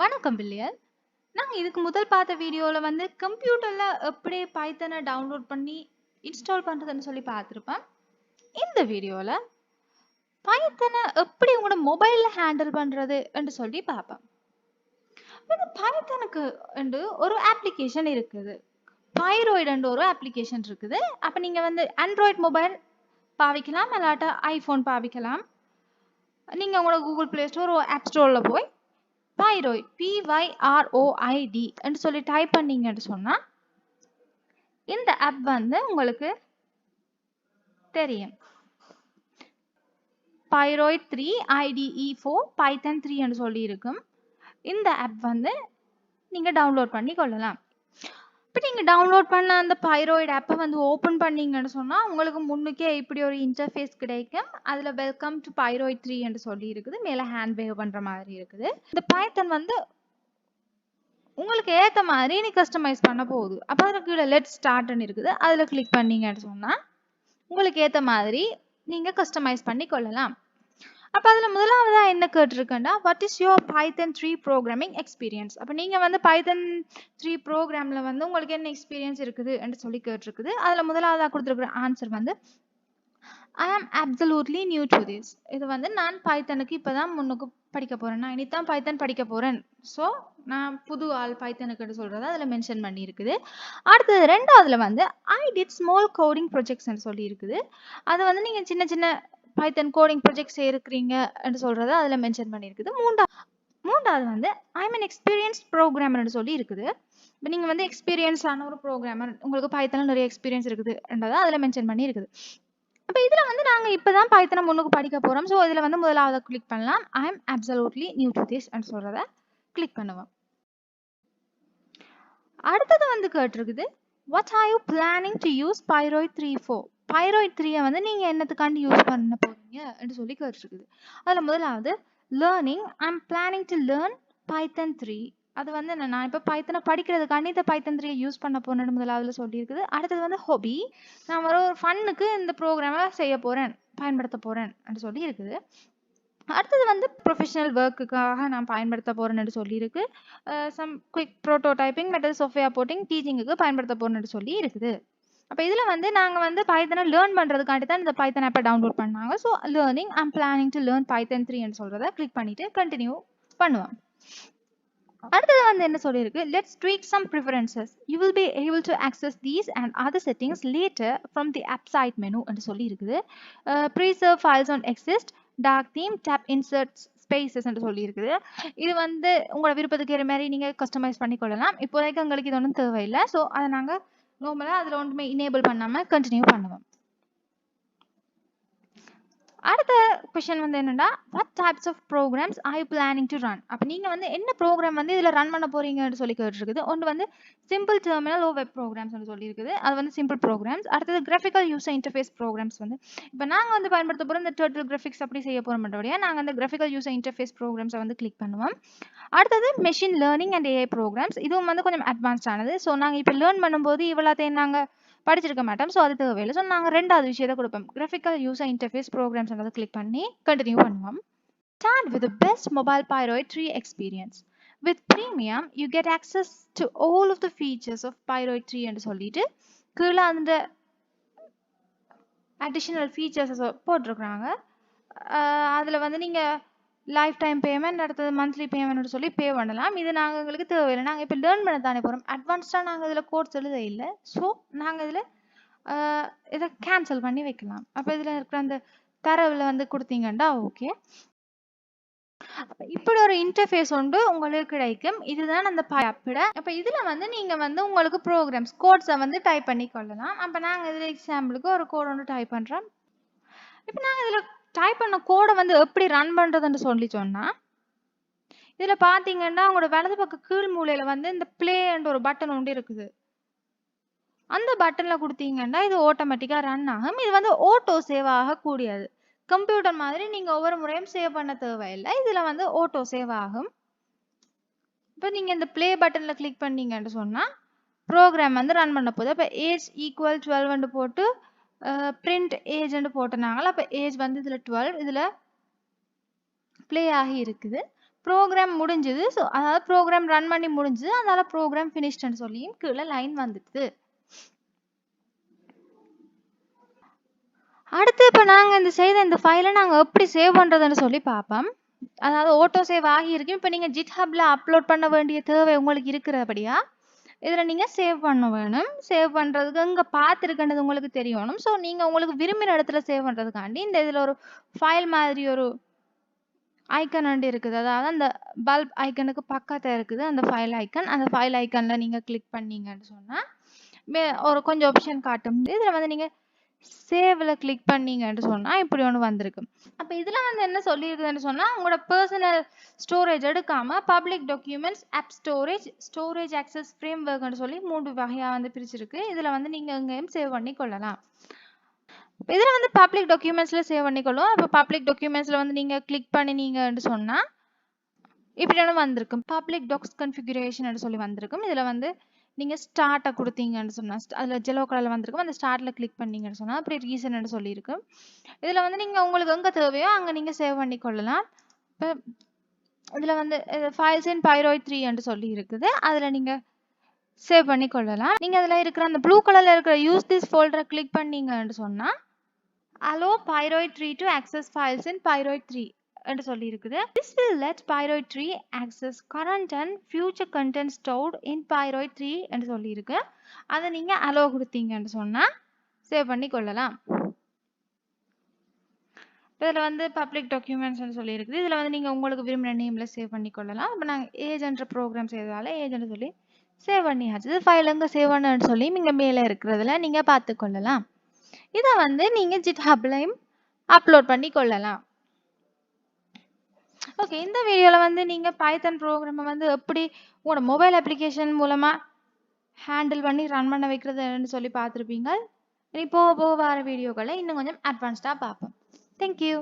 வணக்கம் பிள்ளைகள். நாங்க இதுக்கு முதல் பார்த்த வீடியோல வந்து கம்ப்யூட்டர்ல எப்படி பைத்தனை டவுன்லோட் பண்ணி இன்ஸ்டால் பண்றதுன்னு சொல்லி பார்த்துருப்போம். இந்த வீடியோல பைத்தனை எப்படி உங்களோட மொபைல்ல ஹேண்டில் பண்றது என்று சொல்லி பார்ப்போம். இந்த பைத்தனுக்கு ஒரு அப்ளிகேஷன் இருக்குது. பைராய்டு ஒரு அப்ளிகேஷன் இருக்குது. அப்ப நீங்க வந்து ஆண்ட்ராய்டு மொபைல் பாவிக்கலாம், இல்லாட்ட ஐபோன் பாவிக்கலாம். நீங்க உங்களோட கூகுள் பிளே ஸ்டோர் ஆப் ஸ்டோர்ல போய் பைராய்டு PYROID என்று சொல்லி டைப் பண்ணீங்கன்னு சொன்னா இந்த ஆப் வந்து உங்களுக்கு தெரியும். பைராய்டு 3 IDE 4 Python 3 என்று சொல்லி இருக்கும். இந்த ஆப் வந்து நீங்க டவுன்லோட் பண்ணி கொள்ளலாம். இப்போ நீங்க டவுன்லோட் பண்ண அந்த பைராய்டு ஆப்பை வந்து ஓப்பன் பண்ணீங்கன்னு சொன்னா உங்களுக்கு முன்னுக்கே இப்படி ஒரு இன்டர்ஃபேஸ் கிடைக்கும். அதுல வெல்கம் டு பைராய்டு 3 என்று சொல்லி இருக்குது. மேல ஹேண்ட் வேவ் பண்ற மாதிரி இருக்குது. இந்த பைத்தன் வந்து உங்களுக்கு ஏத்த மாதிரி நீ கஸ்டமைஸ் பண்ண போகுது. அப்ப அதுக்கு கீழே லெட் ஸ்டார்ட்னு இருக்குது. அதுல கிளிக் பண்ணீங்கன்னு சொன்னா உங்களுக்கு ஏத்த மாதிரி நீங்க கஸ்டமைஸ் பண்ணி கொள்ளலாம். அப்ப அதுல முதலாவதா என்ன கேட்டிருக்கேன்னா what is your Python 3 programming experience. அப்ப நீங்க வந்து Python 3 ப்ரோக்ராம்ல வந்து உங்களுக்கு என்ன எக்ஸ்பீரியன்ஸ் இருக்குது என்று சொல்லி கேட்டிருக்குது. அதுல முதலாவதா கொடுத்துருக்கிற ஆன்சர் வந்து I am absolutely new to this. இது வந்து நான் பைத்தனுக்கு இப்பதான் முன்னுக்கு படிக்க போறேன். நான் இனிதான் பைத்தன் படிக்க போறேன். ஸோ நான் புது ஆள் பைத்தனுக்கு சொல்றதை அதுல மென்ஷன் பண்ணி இருக்குது. அடுத்தது ரெண்டாவதுல வந்து I did small coding projects சொல்லி இருக்குது. அது வந்து நீங்க சின்ன சின்ன பைத்தன் கோடிங் ப்ராஜெக்ட்ஸ் இருக்கிறீங்க என்று சொல்றதை அதுல மென்ஷன் பண்ணியிருக்குது. மூன்றாவது வந்து I am an experienced programmer சொல்லி இருக்குது. இப்போ நீங்க வந்து எக்ஸ்பீரியன்ஸ் ஆன ஒரு ப்ரோக்ராமர், உங்களுக்கு பைத்தன்ல நிறைய எக்ஸ்பீரியன்ஸ் இருக்குதுன்றதை அதுல மென்ஷன் பண்ணி இருக்குது. அப்ப இதுல வந்து நாங்க இப்பதான் பைத்தனை முன்னுக்கு படிக்க போறோம். ஸோ இதுல வந்து முதலாவது கிளிக் பண்ணலாம். I am absolutely new to this என்று சொல்றத கிளிக் பண்ணுவோம். அடுத்தது வந்து கேட்டிருக்குது what are you planning to use பைராய்டு 3 for. பைராய்டு 3 வந்து நீங்க என்னத்துக்காண்டி யூஸ் பண்ண போறீங்க என்று சொல்லி கேட்டிருக்குது. அதுல முதலாவது learning I am planning to learn Python 3. அது வந்து நான் இப்போ பைத்தனை படிக்கிறதுக்காண்டி இந்த பைத்தன் 3 யூஸ் பண்ண போறேன்னு முதலாவதுல சொல்லியிருக்குது. அடுத்தது வந்து ஹாபி, நான் ஒரு ஃபன்னுக்கு இந்த ப்ரோக்ராமை செய்ய போறேன், பயன்படுத்த போறேன் என்று சொல்லி இருக்குது. அடுத்தது வந்து ப்ரொஃபஷனல் ஒர்க்குக்காக நான் பயன்படுத்த போறேன்னு சொல்லியிருக்கு. Some quick prototyping method software porting டீச்சிங்குக்கு பயன்படுத்த போறேன்னு சொல்லி இருக்குது. அப்போ இதில் வந்து நாங்கள் வந்து பைத்தனை லேர்ன் பண்ணுறதுக்காண்டி தான் இந்த பைத்தன் ஆப்பை டவுன்லோட் பண்ணாங்க. So learning I am planning to learn Python 3 என்று சொல்கிறத கிளிக் பண்ணிட்டு கண்டினியூ பண்ணுவோம். அடுத்தது வந்து என்ன சொல்லியிருக்கு let's tweak some preferences you will be able to access these and other settings later from the app side menu என்று சொல்லி இருக்குது. Preserve files on exist dark theme tab insert spaces என்று சொல்லி இருக்குது. இது வந்து உங்களோட விருப்பத்துக்கு ஏற மாதிரி நீங்கள் கஸ்டமைஸ் பண்ணி கொள்ளலாம். இப்போதைக்கு எங்களுக்கு இது ஒன்றும் தேவையில்லை. ஸோ அதை நாங்கள் நார்மலாக அதில் ஒன்றுமே இனேபிள் பண்ணாமல் கண்டினியூ பண்ணுவோம். அடுத்த கொஸ்டின் வந்து என்னன்னா what types of programs are you planning to run. அப்ப நீங்க வந்து என்ன ப்ரோக்ராம் வந்து இதுல ரன் பண்ண போறீங்கன்னு சொல்லி கேட்டிருக்குது. ஒன்று வந்து சிம்பிள் டெர்மினல் வெப் ப்ரோக்ராம்ஸ் சொல்லி இருக்குது. அது வந்து சிம்பிள் ப்ரோக்ராம்ஸ். அடுத்தது கிராஃபிக்கல் யூசர் இன்டர்ஃபேஸ் ப்ரோக்ராம்ஸ் வந்து இப்போ நாங்க வந்து பயன்படுத்த போறோம் இந்த டர்ட்டில் கிராஃபிக்ஸ் அப்படி செய்ய போறோம் மற்றபடியா நாங்க அந்த கிராஃபிக்கல் யூசர் இன்டர்ஃபேஸ் ப்ரோக்ராம்ஸை வந்து கிளிக் பண்ணுவோம். அடுத்தது machine learning and AI programs. இதுவும் வந்து கொஞ்சம் அட்வான்ஸ்ட் ஆனது. ஸோ நாங்கள் இப்போ லேர்ன் பண்ணும்போது இவ்வளோத்தையும் நாங்கள் படிச்சிருக்க மாட்டோம். ஸோ அது தேவையில்லை. ஸோ நாங்கள் ரெண்டாவது விஷயத்தை கொடுப்போம். Graphical user interface programs click பண்ணி கண்டினியூ பண்ணுவோம். Start with the best mobile Pyroid 3 experience. With Premium, you get access to all of the features of Pyroid 3 என்று சொல்லிட்டு கீழே அந்த அடிஷனல் ஃபீச்சர்ஸ் போட்டிருக்கிறாங்க. அதில் வந்து நீங்கள் லைஃப் டைம் பேமெண்ட் அடுத்தது மந்த்லி பேமெண்ட் சொல்லி பே பண்ணலாம். இது நாங்கள் எங்களுக்கு தேவையில்லை. நாங்கள் இப்போ லேர்ன் பண்ண தானே போகிறோம். அட்வான்ஸ்டாக நாங்கள் இதில் கோர்ஸ் எழுத இல்லை. ஸோ நாங்கள் இதில் இதை கேன்சல் பண்ணி வைக்கலாம். அப்போ இதில் இருக்கிற அந்த தரவில் வந்து கொடுத்தீங்கன்னா ஓகே. இப்படி ஒரு இன்டர்ஃபேஸ் உண்டு உங்களுக்கு கிடைக்கும். இதுதான் அந்த ஆப்பிட. அப்போ இதில் வந்து நீங்கள் வந்து உங்களுக்கு ப்ரோக்ராம்ஸ் கோட்ஸை வந்து டைப் பண்ணி கொள்ளலாம். அப்போ நாங்கள் இதில் எக்ஸாம்பிளுக்கு ஒரு கோட் ஒன்று டைப் பண்ணுறோம். இப்போ நாங்கள் இதில் டைப் பண்ண கோடை வந்து எப்படி ரன் பண்ணுறதுன்னு சொல்லி சொன்னால் இதில் பார்த்தீங்கன்னா உங்களோட வலது பக்கம் கீழ் மூலையில் வந்து இந்த பிளேன்ற ஒரு பட்டன் ஒன்று இருக்குது. அந்த பட்டனில் கொடுத்தீங்கன்னா இது ஆட்டோமேட்டிக்காக ரன் ஆகும். இது வந்து ஆட்டோ சேவ் ஆகக்கூடியது. கம்ப்யூட்டர் மாதிரி நீங்கள் ஒவ்வொரு முறையும் சேவ் பண்ண தேவையில்லை. இதில் வந்து ஆட்டோ சேவ் ஆகும். இப்போ நீங்கள் இந்த ப்ளே பட்டனில் கிளிக் பண்ணீங்கன்னு சொன்னால் ப்ரோக்ராம் வந்து ரன் பண்ண போகுது. இப்போ ஏஜ் ஈக்குவல் 12 போட்டு பிரிண்ட் ஏஜ்னு போட்டுனாங்களா. அப்போ ஏஜ் வந்து இதில் 12 இதில் ப்ளே ஆகி இருக்குது. ப்ரோக்ராம் முடிஞ்சுது. ஸோ அதாவது ப்ரோக்ராம் ரன் பண்ணி முடிஞ்சுது. அதனால ப்ரோக்ராம் ஃபினிஷ்டுன்னு சொல்லியும் கீழே லைன் வந்துடுது. அடுத்து இப்போ நாங்கள் இந்த ஃபைலை நாங்கள் எப்படி சேவ் பண்ணுறதுன்னு சொல்லி பார்ப்போம். அதாவது ஆட்டோ சேவ் ஆகியிருக்கு. இப்போ நீங்கள் ஜிட்ஹப்பில் அப்லோட் பண்ண வேண்டிய தேவை உங்களுக்கு இருக்கிறபடியா இதில் நீங்கள் சேவ் பண்ண வேணும். சேவ் பண்ணுறதுக்கு இங்கே பார்த்துருக்கின்றது உங்களுக்கு தெரியணும். ஸோ நீங்கள் உங்களுக்கு விரும்பின இடத்துல சேவ் பண்ணுறதுக்காண்டி இந்த இதில் ஒரு ஃபைல் மாதிரி ஒரு ஐக்கன் இருக்குது. அதாவது அந்த பல்ப் ஐக்கனுக்கு பக்கத்தில் இருக்குது அந்த ஃபைல் ஐக்கன். அந்த ஃபைல் ஐக்கனில் நீங்கள் கிளிக் பண்ணீங்கன்னு சொன்னால் ஒரு கொஞ்சம் ஆப்ஷன் காட்டும். இதில் வந்து நீங்கள் சேவ்ல கிளிக் பண்ணீங்கன்னு சொன்னால் இப்படி ஒன்று வந்திருக்கு. அப்போ இதில் வந்து என்ன சொல்லியிருக்குதுன்னு சொன்னால் உங்களோட பர்சனல் ஸ்டோரேஜ் எடுக்காமல் public documents, app storage, storage access ஃப்ரேம்வொர்க்னு சொல்லி 3 வகையாக வந்து பிரிச்சிருக்கு. இதில் வந்து நீங்கள் எங்கேயும் சேவ் பண்ணி கொள்ளலாம். இதில் வந்து பப்ளிக் டாக்குமெண்ட்ஸில் சேவ் பண்ணிக்கொள்ளும். அப்போ பப்ளிக் டாக்குமெண்ட்ஸில் வந்து நீங்கள் கிளிக் பண்ணினீங்கன்னு சொன்னால் இப்படி ஒன்று வந்திருக்கும். பப்ளிக் டாக்ஸ் கன்ஃபிகரேஷன் சொல்லி வந்திருக்கும். இதில் வந்து நீங்கள் ஸ்டார்ட்டை கொடுத்தீங்கன்னு சொன்னால் அதில் ஜெலோ கலரில் வந்திருக்கும். அந்த ஸ்டார்ட்டில் கிளிக் பண்ணீங்கன்னு சொன்னால் அப்படி ரீசன் சொல்லியிருக்கு. இதில் வந்து நீங்கள் உங்களுக்கு எங்கே தேவையோ அங்கே நீங்கள் சேவ் பண்ணி கொள்ளலாம். இப்போ இதில் வந்து ஃபைல்ஸ் இன் பைராய்ட் 3 சொல்லி இருக்குது. அதில் நீங்கள் சேவ் பண்ணி கொள்ளலாம். நீங்கள் அதில் இருக்கிற அந்த ப்ளூ கலரில் இருக்கிற யூஸ் திஸ் ஃபோல்டரை கிளிக் பண்ணீங்கன்னு சொன்னால் allow pyroid 3 to access files in pyroid 3 என்று சொல்லி இருக்குது. This will let pyroid 3 access current and future content stored in pyroid 3 என்று சொல்லி இருக்கு. அதை நீங்க allow கொடுத்தீங்கன்னு சொன்னா சேவ் பண்ணி கொள்ளலாம். இதில் வந்து பப்ளிக் டாக்குமெண்ட்ஸ் சொல்லி இருக்குது. இதில் வந்து நீங்கள் உங்களுக்கு விரும்பின நேமில் சேவ் பண்ணி கொள்ளலாம். இப்போ நாங்கள் ஏஜென்ட் ப்ரோக்ராம் செய்ததால் ஏஜென்ட் சொல்லி சேவ் பண்ணியாச்சு. இது ஃபைல் எங்கே சேவ் பண்ணுன்னு சொல்லி நீங்கள் மேலே இருக்கிறதுல நீங்கள் பார்த்து கொள்ளலாம். இதை வந்து நீங்கள் ஜிட்ஹப்லையும் அப்லோட் பண்ணி கொள்ளலாம். ஓகே, இந்த வீடியோவில் வந்து நீங்கள் பைத்தன் ப்ரோக்ராமை வந்து எப்படி உங்களோட மொபைல் அப்ளிகேஷன் மூலமாக ஹேண்டில் பண்ணி ரன் பண்ண வைக்கிறதுன்னு சொல்லி பார்த்துருப்பீங்க. இனி போக போக வர வீடியோக்களை இன்னும் கொஞ்சம் அட்வான்ஸ்டாக பார்ப்போம். தேங்க்யூ.